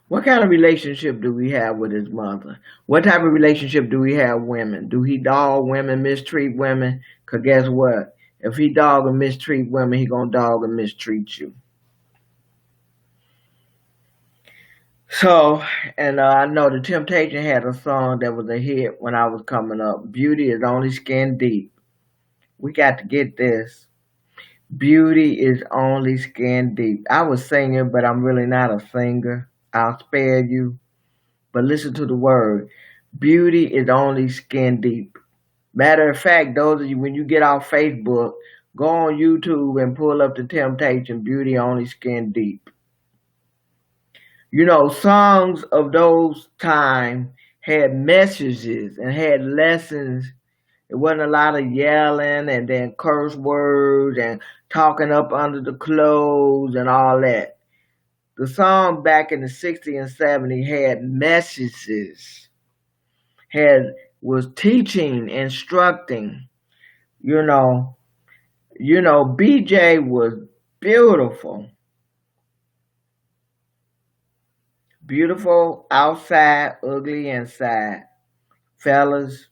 What kind of relationship do we have with his mother? What type of relationship do we have with women? Do he dog women, mistreat women? Because guess what? If he dog and mistreat women, he going to dog and mistreat you. So, and I know the Temptation had a song that was a hit when I was coming up. Beauty is only skin deep. We got to get this. Beauty is only skin deep. I was singing, but I'm really not a singer. I'll spare you. But listen to the word. Beauty is only skin deep. Matter of fact, those of you, when you get off Facebook, go on YouTube and pull up the Temptation, Beauty Only Skin Deep. You know, songs of those times had messages and had lessons. It wasn't a lot of yelling and then curse words and talking up under the clothes and all that. The song back in the 60s and 70s had messages, was teaching, instructing. You know, BJ was beautiful. Beautiful outside, ugly inside. Fellas,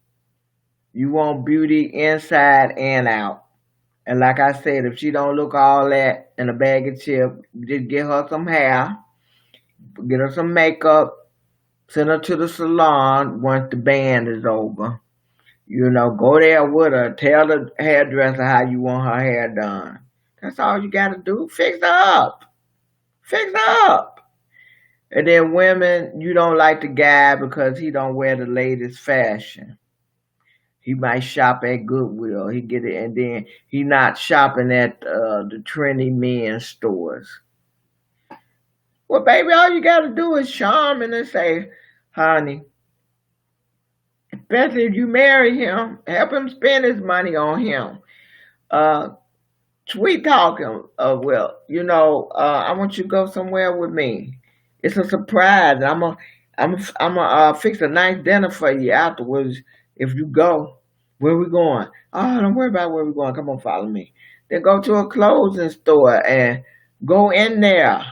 you want beauty inside and out. And like I said, if she don't look all that in a bag of chips, just get her some hair, get her some makeup, send her to the salon once the band is over. You know, go there with her, tell the hairdresser how you want her hair done. That's all you gotta do. Fix her up. Fix her up. And then women, you don't like the guy because he don't wear the latest fashion. He might shop at Goodwill. He get it, and then he not shopping at the trendy men's stores. Well, baby, all you got to do is charm and then say, honey, especially if you marry him, help him spend his money on him. Uh, Sweet talking. I want you to go somewhere with me. It's a surprise. I'm a fix a nice dinner for you afterwards if you go. Where we going? Oh, don't worry about where we're going. Come on, follow me. Then go to a clothing store and go in there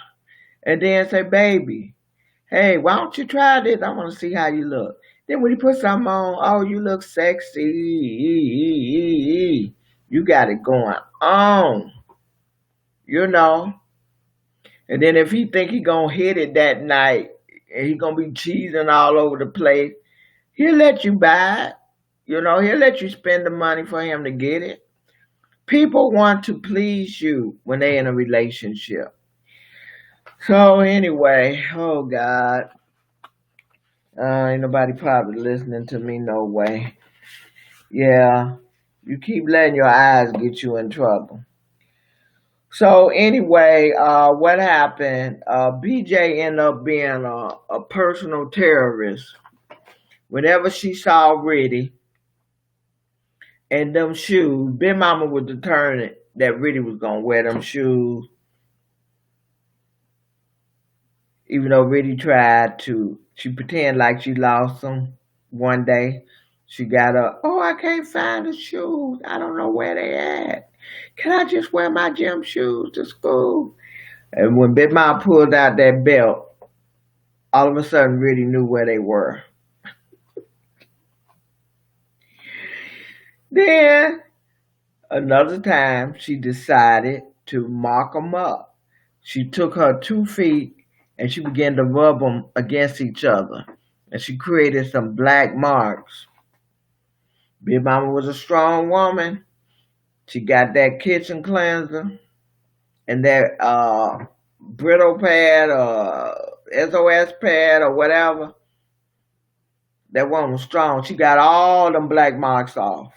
and then say, baby, hey, why don't you try this? I want to see how you look. Then when you put something on, oh, you look sexy. You got it going on, you know. And then if he think he gonna hit it that night and he gonna be cheesing all over the place, he'll let you buy it. You know, he'll let you spend the money for him to get it. People want to please you when they're in a relationship. So anyway, oh God, ain't nobody probably listening to me, no way. Yeah, you keep letting your eyes get you in trouble. So anyway, what happened? BJ ended up being a personal terrorist. Whenever she saw Riddy and them shoes, Big Mama was determined that Riddy was gonna wear them shoes, even though Riddy tried to. She pretended like she lost them one day. She got up. Oh, I can't find the shoes. I don't know where they at. Can I just wear my gym shoes to school? And when Big Mom pulled out that belt, all of a sudden Riddy knew where they were. Then another time she decided to mock them up. She took her 2 feet and she began to rub them against each other. And she created some black marks. Big Mama was a strong woman. She got that kitchen cleanser and that brittle pad or SOS pad or whatever. That one was strong. She got all them black marks off.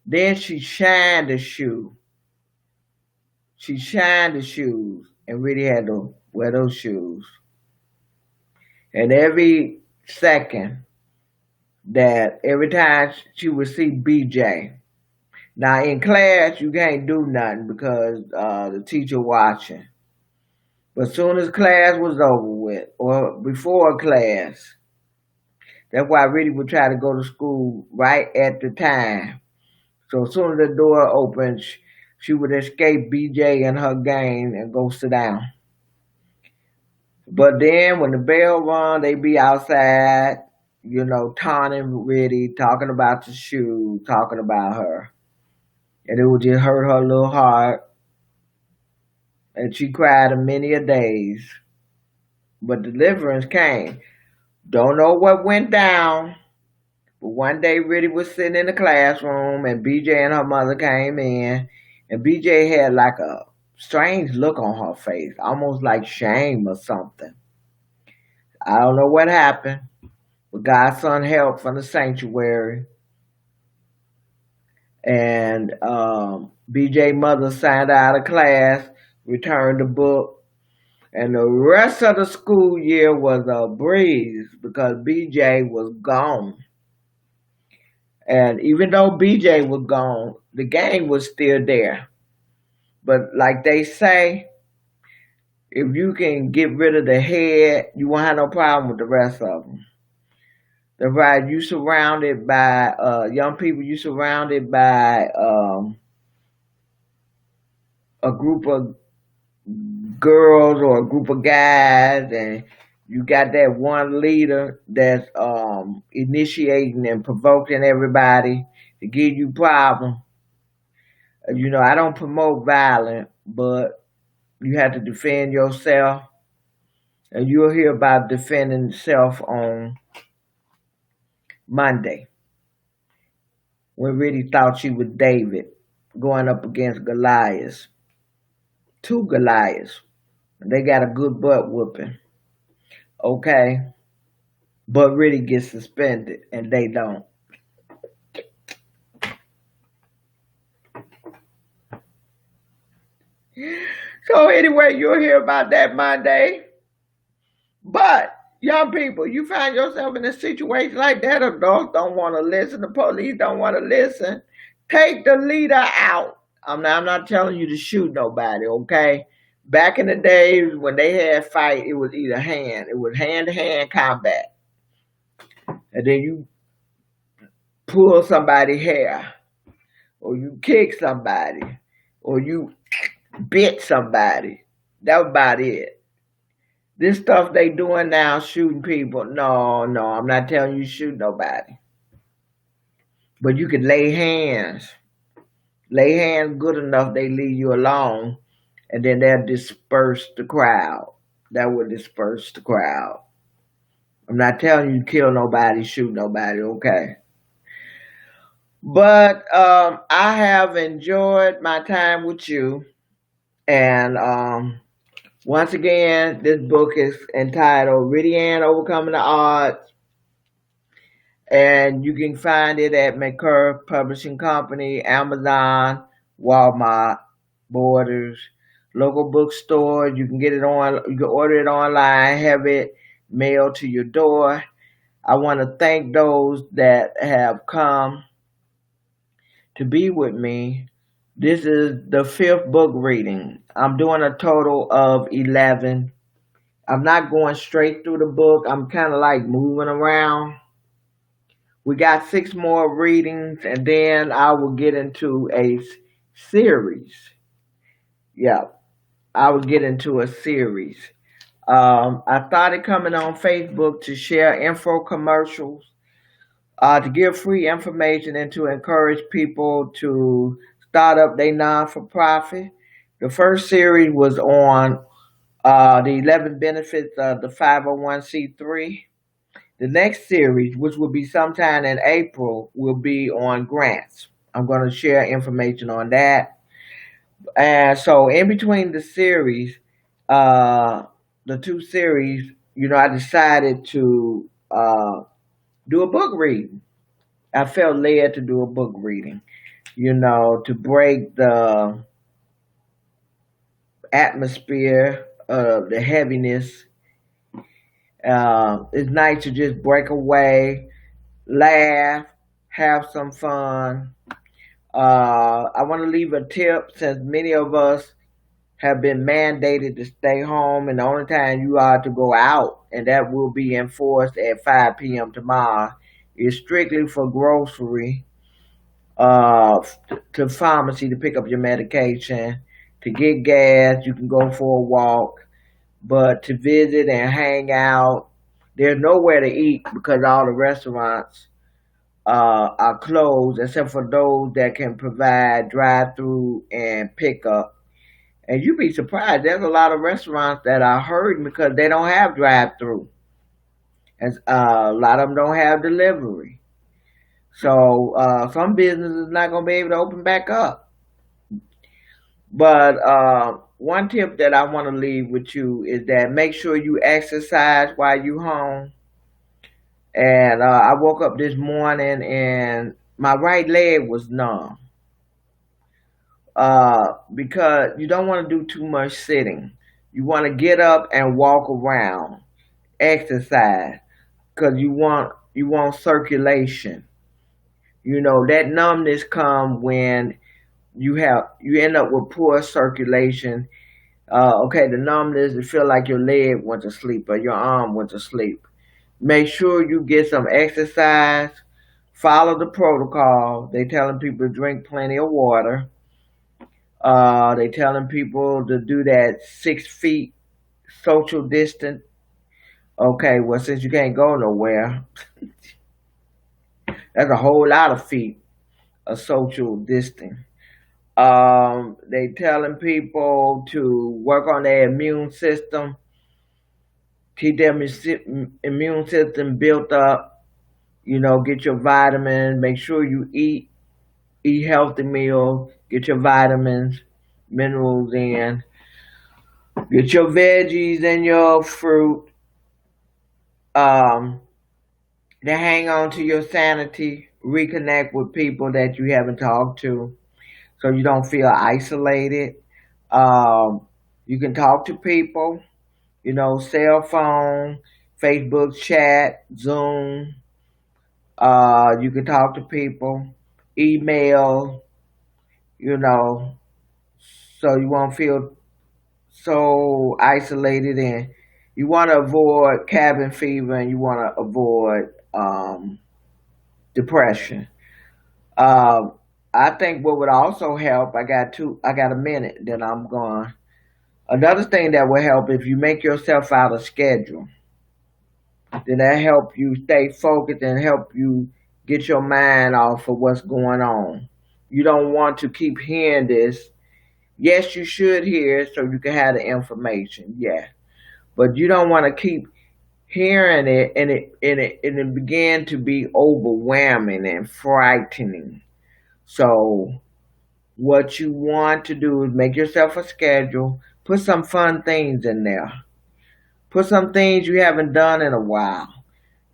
Then she shined the shoe. She shined the shoes and really had to wear those shoes. And every time she would see BJ. Now in class you can't do nothing because the teacher watching. But as soon as class was over with, or before class, that's why I really would try to go to school right at the time. So as soon as the door opened, she would escape BJ and her gang and go sit down. But then when the bell rung, they be outside, taunting Riddy, talking about the shoe, talking about her. And it would just hurt her little heart. And she cried a many a days. but deliverance came. Don't know what went down, but one day Riddy was sitting in the classroom and BJ and her mother came in, and BJ had like a strange look on her face, almost like shame or something. I don't know what happened, but God sent help from the sanctuary, and BJ mother signed out of class, returned the book, and the rest of the school year was a breeze because BJ was gone. And even though BJ was gone, the gang was still there. But like they say, if you can get rid of the head, you won't have no problem with the rest of them. That's right. You surrounded by young people. You surrounded by a group of girls or a group of guys, and you got that one leader that's initiating and provoking everybody to give you problems. I don't promote violence, but you have to defend yourself, and you'll hear about defending self on Monday. We really thought she was David going up against Goliath, two Goliaths. They got a good butt whooping, okay? But really get suspended, and they don't. So anyway, you'll hear about that Monday. But young people, you find yourself in a situation like that. Adults don't want to listen. The police don't want to listen. Take the leader out. I'm not telling you to shoot nobody, okay? Back in the days when they had fight, it was either hand. It was hand-to-hand combat. And then you pull somebody's hair, or you kick somebody, or you bit somebody. That was about it. This stuff they doing now, shooting people. No, I'm not telling you to shoot nobody. But you can lay hands. Lay hands good enough, they leave you alone, and then they'll disperse the crowd. That will disperse the crowd. I'm not telling you to kill nobody, shoot nobody, okay? But I have enjoyed my time with you. And once again, this book is entitled Riddy Ann Overcoming the Odds. And you can find it at McCurr Publishing Company, Amazon, Walmart, Borders, local bookstores. You can get it on. You can order it online, have it mailed to your door. I want to thank those that have come to be with me. This is the 5th book reading. I'm doing a total of 11. I'm not going straight through the book. I'm kind of like moving around. We got 6 more readings, and then I will get into a series. Yeah, I will get into a series. I started coming on Facebook to share info commercials, to give free information, and to encourage people to start up their non-for-profit. The first series was on the 11 benefits of the 501c3. The next series, which will be sometime in April, will be on grants. I'm going to share information on that. And so in between the 2 series, I decided to do a book reading. I felt led to do a book reading, to break the atmosphere of the heaviness. It's nice to just break away, laugh, have some fun. I want to leave a tip, since many of us have been mandated to stay home, and the only time you are to go out, and that will be enforced at 5 p.m. tomorrow, is strictly for grocery, to pharmacy to pick up your medication, to get gas. You can go for a walk, but to visit and hang out, there's nowhere to eat because all the restaurants are closed, except for those that can provide drive-through and pickup. And you'd be surprised. There's a lot of restaurants that are hurting because they don't have drive-through, and a lot of them don't have delivery. So some businesses not gonna be able to open back up. But one tip that I want to leave with you is that make sure you exercise while you home. And I woke up this morning and my right leg was numb because you don't want to do too much sitting. You want to get up and walk around, exercise, because you want circulation. You know that numbness come when you end up with poor circulation. Okay, the numbness, it feel like your leg went to sleep or your arm went to sleep. Make sure you get some exercise. Follow the protocol. They telling people to drink plenty of water. They telling people to do that 6 feet social distance. Okay, well since you can't go nowhere, that's a whole lot of feet of social distance. They telling people to work on their immune system, keep their immune system built up. You know, get your vitamins. Make sure you eat healthy meals. Get your vitamins, minerals in. Get your veggies and your fruit. Um, to hang on to your sanity. Reconnect with people that you haven't talked to, so you don't feel isolated. Um, you can talk to people. You know, cell phone, Facebook chat, Zoom. You can talk to people, email, you know, so you won't feel so isolated. And you want to avoid cabin fever and you want to avoid depression. Um, I think what would also help, I got a minute, then I'm gone. Another thing that will help if you make yourself out a schedule, then that help you stay focused and help you get your mind off of what's going on. You don't want to keep hearing this. Yes, you should hear it so you can have the information. Yeah, but you don't want to keep hearing it and it began to be overwhelming and frightening. So what you want to do is make yourself a schedule. Put some fun things in there. Put some things you haven't done in a while.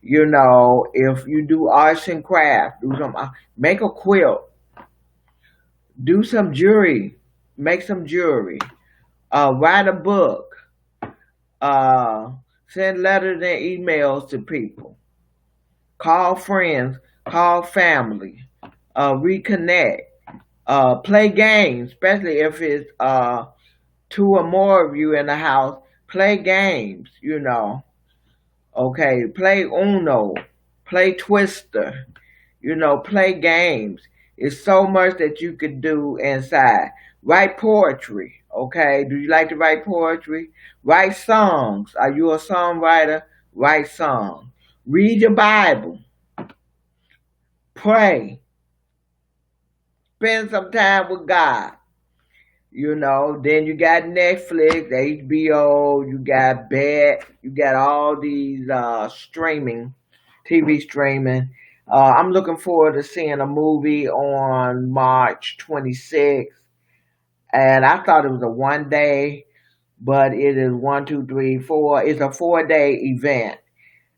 You know, if you do arts and crafts, do some, make a quilt, do some jewelry, make some jewelry, write a book, uh, send letters and emails to people, call friends, call family, reconnect, play games, especially if it's two or more of you in the house. Play games, you know. Okay, play Uno, play Twister, you know, play games. It's so much that you could do inside. Write poetry, okay? Do you like to write poetry? Write songs. Are you a songwriter? Write songs. Read your Bible. Pray. Spend some time with God. You know, then you got Netflix, HBO, you got you got all these streaming, TV streaming. I'm looking forward to seeing a movie on March 26th. And I thought it was a 1 day, but it is 1, 2, 3, 4. It's a 4 day event.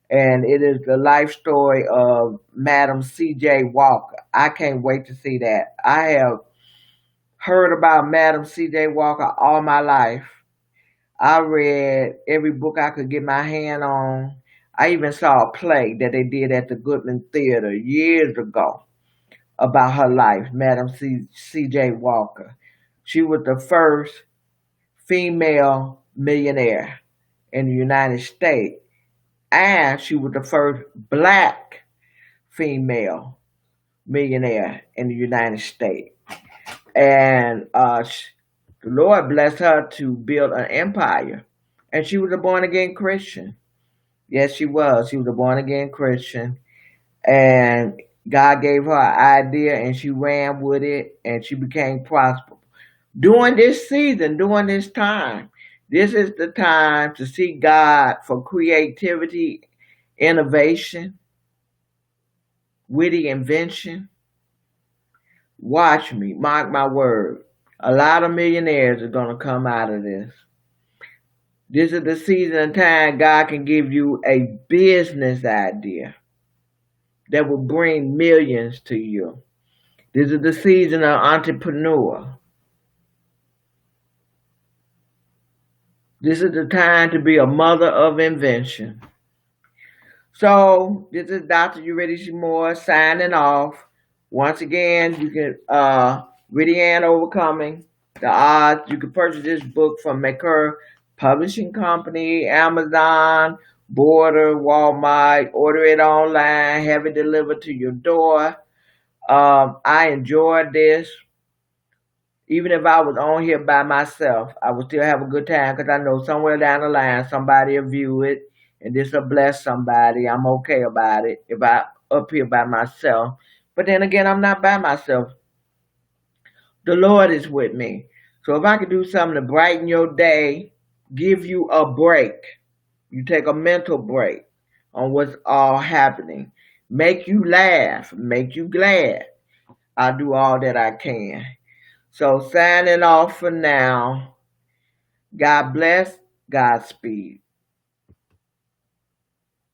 And it is the life story of Madam C.J. Walker. I can't wait to see that. I have heard about Madam C.J. Walker all my life. I read every book I could get my hand on. I even saw a play that they did at the Goodman Theater years ago about her life, Madam C.J. Walker. She was the first female millionaire in the United States, and she was the first black female millionaire in the United States. And the Lord blessed her to build an empire. And she was a born again Christian. Yes, she was. She was a born again Christian. And God gave her an idea and she ran with it and she became During this season, during this time, this is the time to seek God for creativity, innovation, witty invention. Watch me, mark my word. A lot of millionaires are going to come out of this. This is the season and time God can give you a business idea that will bring millions to you. This is the season of entrepreneur. This is the time to be a mother of invention. So this is Dr. Eurydice Moore signing off. Once again, you can Ridian Overcoming the Odds. You can purchase this book from Maker Publishing Company, Amazon, Border, Walmart. Order it online, have it delivered to your door. I enjoyed this. Even if I was on here by myself, I would still have a good time because I know somewhere down the line somebody will view it and this will bless somebody. I'm okay about it if I up here by myself. But then again, I'm not by myself. The Lord is with me. So if I could do something to brighten your day, give you a break, you take a mental break on what's all happening, make you laugh, make you glad, I'll do all that I can. So signing off for now. God bless. Godspeed.